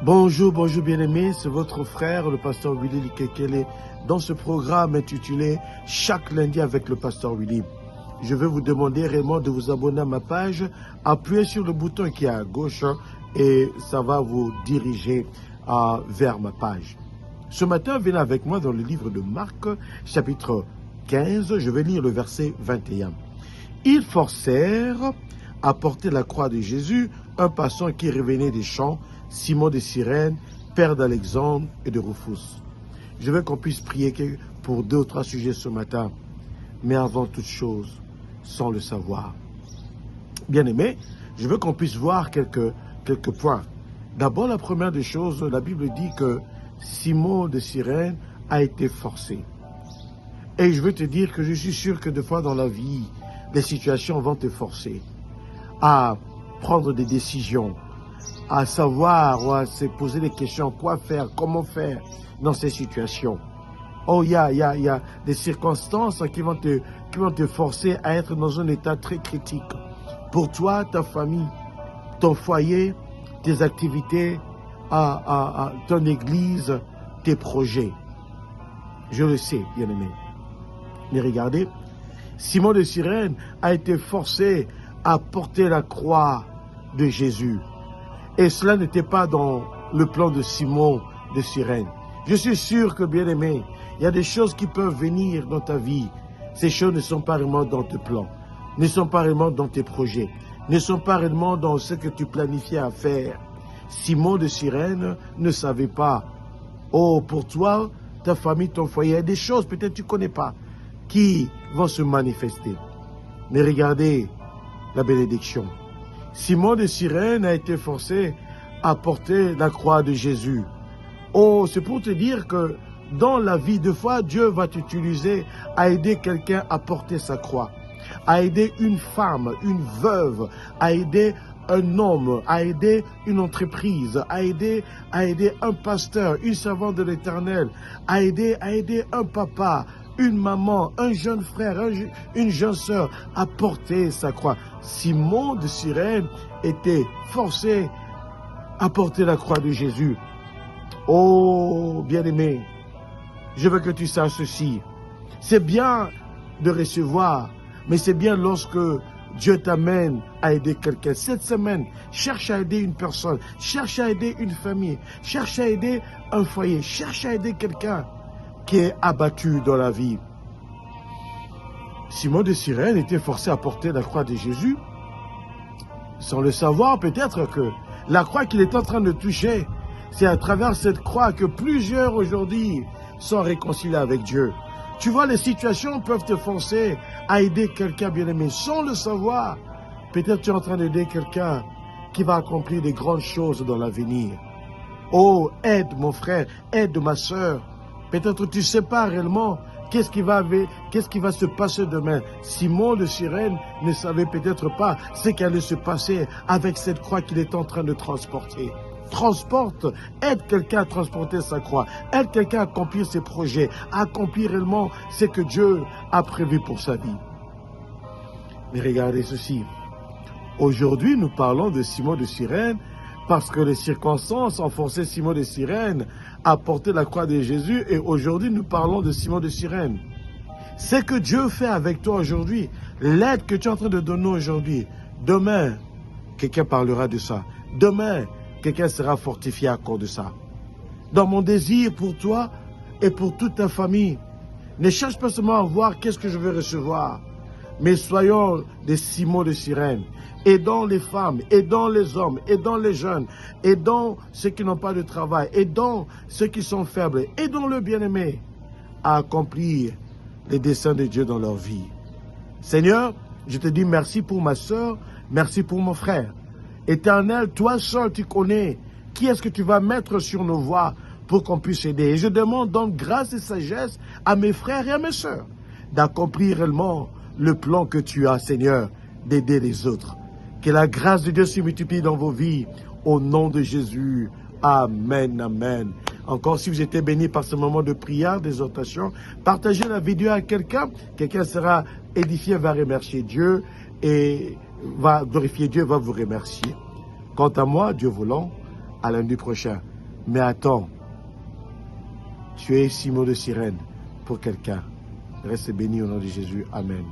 Bonjour, bonjour bien-aimés, c'est votre frère, le pasteur Willy Likekele, dans ce programme intitulé « Chaque lundi avec le pasteur Willy ». Je vais vous demander réellement de vous abonner à ma page, appuyez sur le bouton qui est à gauche et ça va vous diriger vers ma page. Ce matin, venez avec moi dans le livre de Marc, chapitre 15, je vais lire le verset 21. Ils forcèrent à porter la croix de Jésus un passant qui revenait des champs, Simon de Cyrène, père d'Alexandre et de Rufus. Je veux qu'on puisse prier pour 2 ou 3 sujets ce matin, mais avant toute chose, sans le savoir. Bien-aimés, je veux qu'on puisse voir quelques points. D'abord, la première des choses, la Bible dit que Simon de Cyrène a été forcé. Et je veux te dire que je suis sûr que des fois dans la vie, les situations vont te forcer à prendre des décisions, à savoir ou à se poser des questions, quoi faire, comment faire dans ces situations. Oh, il y a des circonstances qui vont te forcer à être dans un état très critique. Pour toi, ta famille, ton foyer, tes activités, ton église, tes projets. Je le sais, bien-aimé. Mais regardez, Simon de Cyrène a été forcé à porter la croix de Jésus. Et cela n'était pas dans le plan de Simon de Cyrène. Je suis sûr que, bien-aimé, il y a des choses qui peuvent venir dans ta vie. Ces choses ne sont pas réellement dans tes plans, ne sont pas réellement dans tes projets, ne sont pas réellement dans ce que tu planifiais à faire. Simon de Cyrène ne savait pas. Oh, pour toi, ta famille, ton foyer, il y a des choses peut-être tu ne connais pas qui vont se manifester. Mais regardez la bénédiction. Simon de Cyrène a été forcé à porter la croix de Jésus. Oh, c'est pour te dire que dans la vie, des fois, Dieu va t'utiliser à aider quelqu'un à porter sa croix, à aider une femme, une veuve, à aider un homme, à aider une entreprise, à aider un pasteur, une servante de l'Éternel, à aider un papa, une maman, un jeune frère, une jeune sœur à porter sa croix. Simon de Cyrène était forcé à porter la croix de Jésus. Oh, bien-aimé, je veux que tu saches ceci. C'est bien de recevoir, mais c'est bien lorsque Dieu t'amène à aider quelqu'un. Cette semaine, cherche à aider une personne, cherche à aider une famille, cherche à aider un foyer, cherche à aider quelqu'un qui est abattu dans la vie. Simon de Cyrène était forcé à porter la croix de Jésus. Sans le savoir, peut-être que la croix qu'il est en train de toucher, c'est à travers cette croix que plusieurs aujourd'hui sont réconciliés avec Dieu. Tu vois, les situations peuvent te forcer à aider quelqu'un bien-aimé sans le savoir. Peut-être tu es en train d'aider quelqu'un qui va accomplir des grandes choses dans l'avenir. Oh, aide mon frère, aide ma sœur. Peut-être tu ne sais pas réellement qu'est-ce qui va se passer demain. Simon de Cyrène ne savait peut-être pas ce qui allait se passer avec cette croix qu'il est en train de transporter. Transporte, aide quelqu'un à transporter sa croix, aide quelqu'un à accomplir ses projets, à accomplir réellement ce que Dieu a prévu pour sa vie. Mais regardez ceci. Aujourd'hui, nous parlons de Simon de Cyrène parce que les circonstances ont forcé Simon de Cyrène à porter la croix de Jésus. Et aujourd'hui, nous parlons de Simon de Cyrène. Ce que Dieu fait avec toi aujourd'hui, l'aide que tu es en train de donner aujourd'hui, demain, quelqu'un parlera de ça. Demain, quelqu'un sera fortifié à cause de ça. Dans mon désir pour toi et pour toute ta famille, ne cherche pas seulement à voir qu'est-ce que je vais recevoir, mais soyons des Simon de Cyrène. Aidons les femmes, aidons les hommes, aidons les jeunes, aidons ceux qui n'ont pas de travail, aidons ceux qui sont faibles, aidons le bien-aimé à accomplir les desseins de Dieu dans leur vie. Seigneur, je te dis merci pour ma soeur, merci pour mon frère. Éternel, toi seul tu connais qui est-ce que tu vas mettre sur nos voies pour qu'on puisse aider. Et je demande donc grâce et sagesse à mes frères et à mes sœurs d'accomplir réellement le plan que tu as, Seigneur, d'aider les autres. Que la grâce de Dieu se multiplie dans vos vies. Au nom de Jésus. Amen, amen. Encore, si vous êtes bénis par ce moment de prière, d'exhortation, partagez la vidéo à quelqu'un. Quelqu'un sera édifié, va remercier Dieu et va glorifier Dieu, va vous remercier. Quant à moi, Dieu voulant, à lundi prochain. Mais attends, tu es Simon de Cyrène pour quelqu'un. Reste béni au nom de Jésus. Amen.